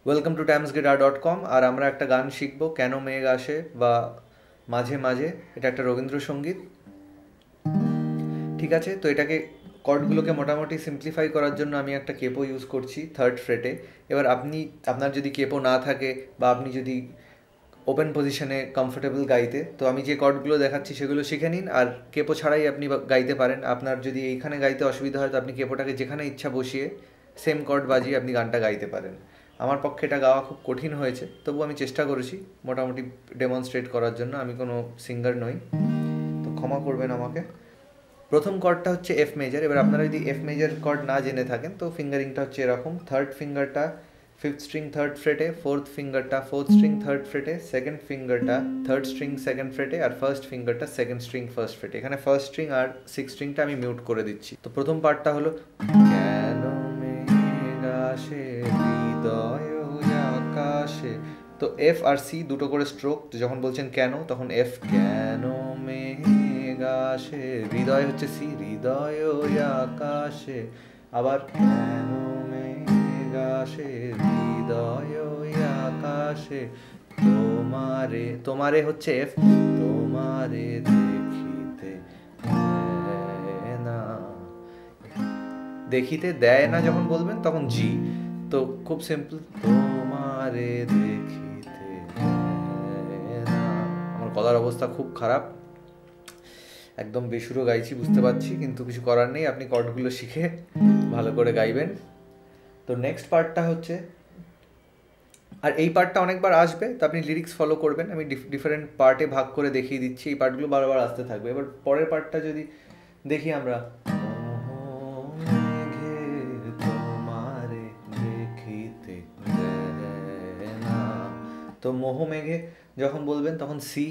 Welcome to timesguitar.com। আর আমরা একটা গান শিখব, কেন মেঘ আসে বা মাঝে মাঝে। এটা একটা রবীন্দ্রসঙ্গীত, ঠিক আছে? তো এটাকে কর্ডগুলোকে মোটামুটি সিম্পলিফাই করার জন্য আমি একটা কেপো ইউজ করছি থার্ড ফ্রেটে। এবার আপনার যদি কেপো না থাকে বা আপনি যদি ওপেন পজিশনে কমফোর্টেবল গাইতে, তো আমি যে কর্ডগুলো দেখাচ্ছি সেগুলো শিখে নিন, আর কেপো ছাড়াই আপনি গাইতে পারেন। আপনার যদি এইখানে গাইতে অসুবিধা হয় তো আপনি কেপোটাকে যেখানে ইচ্ছা বসিয়ে সেম কর্ড বাজিয়ে আপনি গানটা গাইতে পারেন। আমার পক্ষে এটা গাওয়া খুব কঠিন হয়েছে, তবু আমি চেষ্টা করেছি মোটামুটি ডেমনস্ট্রেট করার জন্য। আমি কোনো সিঙ্গার নই, তো ক্ষমা করবেন আমাকে। প্রথম কর্ডটা হচ্ছে এফ মেজর। এবার আপনারা যদি এফ মেজর কর্ড না জেনে থাকেন তো ফিঙ্গারিংটা হচ্ছে এরকম: থার্ড ফিঙ্গারটা ফিফথ স্ট্রিং থার্ড ফ্রেটে, ফোর্থ ফিঙ্গারটা ফোর্থ স্ট্রিং থার্ড ফ্রেটে, সেকেন্ড ফিঙ্গারটা থার্ড স্ট্রিং সেকেন্ড ফ্রেটে, আর ফার্স্ট ফিঙ্গারটা সেকেন্ড স্ট্রিং ফার্স্ট ফ্রেটে। এখানে ফার্স্ট স্ট্রিং আর সিক্স স্ট্রিংটা আমি মিউট করে দিচ্ছি। তো প্রথম পার্টটা হলো কেন মেঘ আসে হৃদয় আকাশে। তো এফ আর সি দুটো করে স্ট্রোক। তো যখন বলছেন কেন, তখন এফ কেন মেঘ আসে, হৃদয় হচ্ছে সি, হৃদয় আকাশে। আবার কেন মেঘ আসে হৃদয় আকাশে, তোমারে, তোমারে হচ্ছে এফ, তোমারে দেখিতে দেয় না। দেখিতে দেয় না যখন বলবেন তখন জি। তো খুব সিম্পল, তোমারে দেখিতে দেয় না। আমার গলার অবস্থা খুব খারাপ, একদম বেসুরো গাইছি বুঝতে পারছি, কিন্তু কিছু করার নেই। আপনি কর্ডগুলো শিখে ভালো করে গাইবেন। তো নেক্সট পার্টটা হচ্ছে, আর এই পার্টটা অনেকবার আসবে, তো আপনি লিরিক্স ফলো করবেন। আমি ডিফারেন্ট পার্টে ভাগ করে দেখিয়ে দিচ্ছি, এই পার্টগুলো বারবার আসতে থাকবে। এবার পরের পার্টটা যদি দেখি আমরা, তোমারে দেখিতে দেয় না। তো মোহ মেঘে যখন বলবেন তখন সি,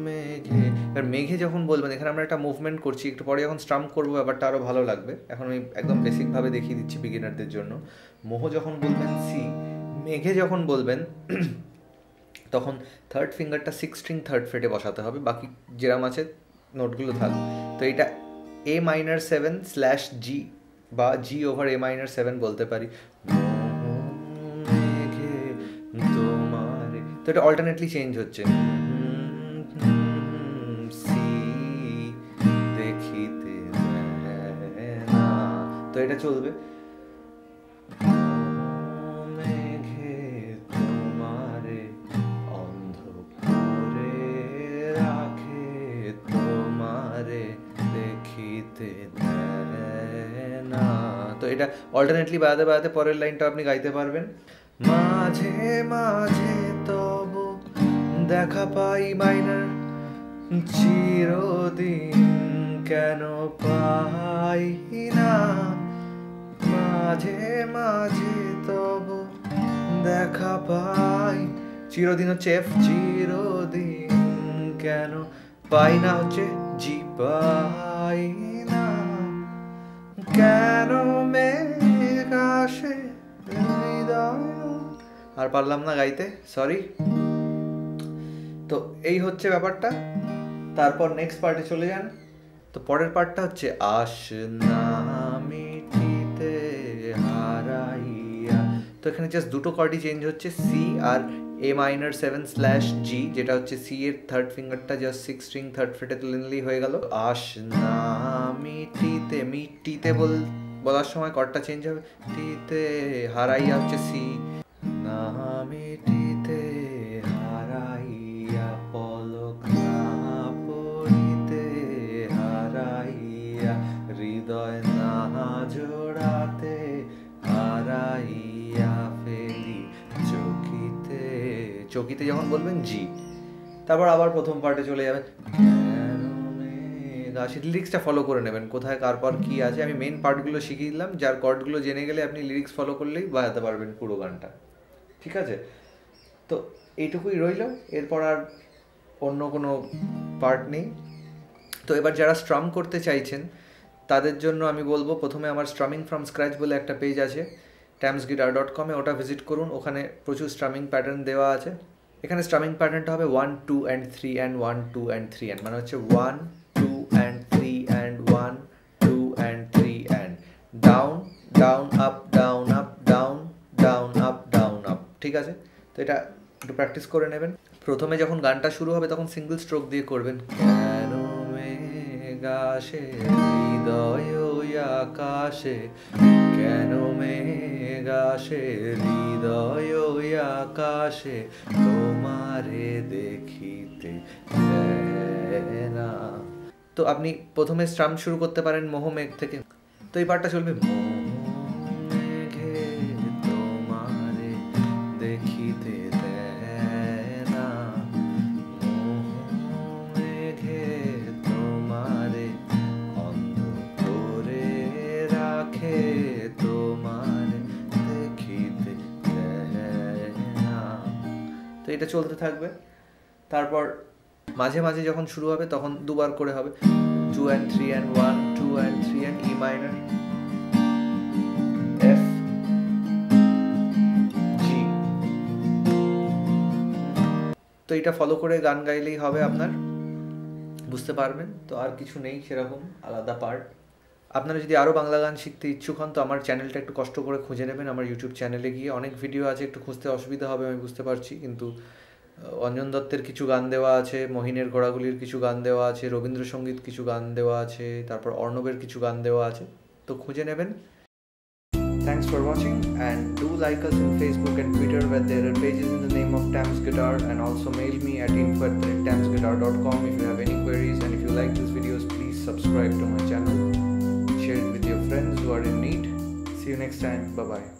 মেঘে। এবার মেঘে যখন বলবেন, এখানে আমরা একটা মুভমেন্ট করছি, একটু পরে যখন স্ট্রাম করবো ব্যাপারটা আরও ভালো লাগবে। এখন আমি একদম বেসিকভাবে দেখিয়ে দিচ্ছি বিগিনারদের জন্য। মোহ যখন বলবেন সি, মেঘে যখন বলবেন তখন থার্ড ফিঙ্গারটা সিক্স স্ট্রিং থার্ড ফ্রেটে বসাতে হবে, বাকি যেরাম আছে নোটগুলো থাক। তো এটা এ মাইনার সেভেন স্ল্যাশ জি বা জি ওভার এ মাইনার সেভেন বলতে পারি। তোমারে, তো এটা অল্টারনেটলি চেঞ্জ হচ্ছে। সি দেখিতে দেয় না, তো এটা চলবে। মেঘে তোমারে অন্ধ করে রাখে, তোমারে দেখিতে দেয় না। তো এটা অল্টারনেটলি বাজাতে বাজাতে পরের লাইনটা আপনি গাইতে পারবেন। মাঝে মাঝে তব দেখা পাই মাইনার, চিরদিন কেন পাই না। মাঝে মাঝে তব দেখা পাই, চিরদিন হচ্ছে এফ, চিরদিন কেন পাই না হচ্ছে জি, পাই না। কেন মেঘ আসে হৃদয়, আর পারলাম না গাইতে, সরি। তো এই হচ্ছে ব্যাপারটা। তারপর নেক্সট পার্টে চলে যান। তো পরের পার্টটা হচ্ছে আশ না মিটিতে হারাইয়া। তো এখানে জাস্ট দুটো কর্ডই চেঞ্জ হচ্ছে, সি আর A minor seven slash G, যেটা হচ্ছে সি এর থার্ড ফিঙ্গারটা জাস্ট সিক্স স্ট্রিং থার্ড ফ্রেটে তুলে নিলেই হয়ে গেল। আশ না মিটিতে, মিটিতে বলার সময় কর্ডটা চেঞ্জ হবে, টিতে হারাইয়া হচ্ছে সি, না মিটিতে হারাইয়া, পলক না পড়িতে হারাইয়া, হৃদয় না জোড়াতে হারাইয়া ফেলি চকিতে। চকিতে যখন বলবেন জি, তারপর আবার প্রথম পার্টে চলে যাবেন। লিরিক্সটা ফলো করে নেবেন, কোথায় কার পর কি আছে। আমি মেন পার্টগুলো শিখিয়ে দিলাম, যার কর্ডগুলো জেনে গেলে আপনি লিরিক্স ফলো করলেই বাজাতে পারবেন পুরো গানটা, ঠিক আছে? তো এইটুকুই রইল, এরপর আর অন্য কোনো পার্ট নেই। তো এবার যারা স্ট্রাম করতে চাইছেন তাদের জন্য আমি বলবো, প্রথমে আমার স্ট্রামিং ফ্রম স্ক্র্যাচ বলে একটা পেজ আছে timesguitar.com-এ, ওটা ভিজিট করুন। ওখানে প্রচুর স্ট্রামিং প্যাটার্ন দেওয়া আছে। এখানে স্ট্রামিং প্যাটার্নটা হবে 1 2 and 3 and 1 2 and 3 and, মানে হচ্ছে 1 2 and 3 and 1 2 and 3 and, down down up down up down down ঠিক আছে? তো এটা একটু প্র্যাকটিস করে নেবেন। প্রথমে যখন গানটা শুরু হবে তখন সিঙ্গেল স্ট্রোক দিয়ে করবেন। কেন মেঘ আসে হৃদয় আকাশে, কেন মেঘ আসে হৃদয় আকাশে, তোমারে দেখিতে দেয় না। তো আপনি প্রথমে স্ট্রাম শুরু করতে পারেন মোহ মেঘ থেকে। তো এই পার্টটা চলবে মোহ মেঘে তোমারে দেখিতে দেয় না, মোহ মেঘে তোমারে অন্ধ করে রাখে, তোমারে দেখিতে দেয় না। তো এটা চলতে থাকবে। তারপর মাঝে মাঝে যখন শুরু হবে তখন দুবার করে হবে 2 and 3 and 1, 2 and 3 and E minor, F, G। তো এটা ফলো করে গান গাইলেই হবে, আপনার বুঝতে পারবেন। তো আর কিছু নেই সেরকম আলাদা পার্ট। আপনারা যদি আরও বাংলা গান শিখতে ইচ্ছুক হন তো আমার চ্যানেলটা একটু কষ্ট করে খুঁজে নেবেন। আমার ইউটিউব চ্যানেলে গিয়ে অনেক ভিডিও আছে, একটু খুঁজতে অসুবিধা হবে আমি বুঝতে পারছি, কিন্তু অঞ্জন দত্তের কিছু গান দেওয়া আছে, মহিনের ঘোড়াগুলির কিছু গান দেওয়া আছে, রবীন্দ্রসঙ্গীত কিছু গান দেওয়া আছে, তারপর অর্ণবের কিছু গান দেওয়া আছে, তো খুঁজে নেবেন। Thanks for watching, and do like us on Facebook and Twitter where there are pages in the name of Tams Guitar, and also mail me at info@tamsguitar.com if you have any queries. And if you like these videos, please subscribe to my channel, share it with your friends who are in need. See you next time. Bye bye.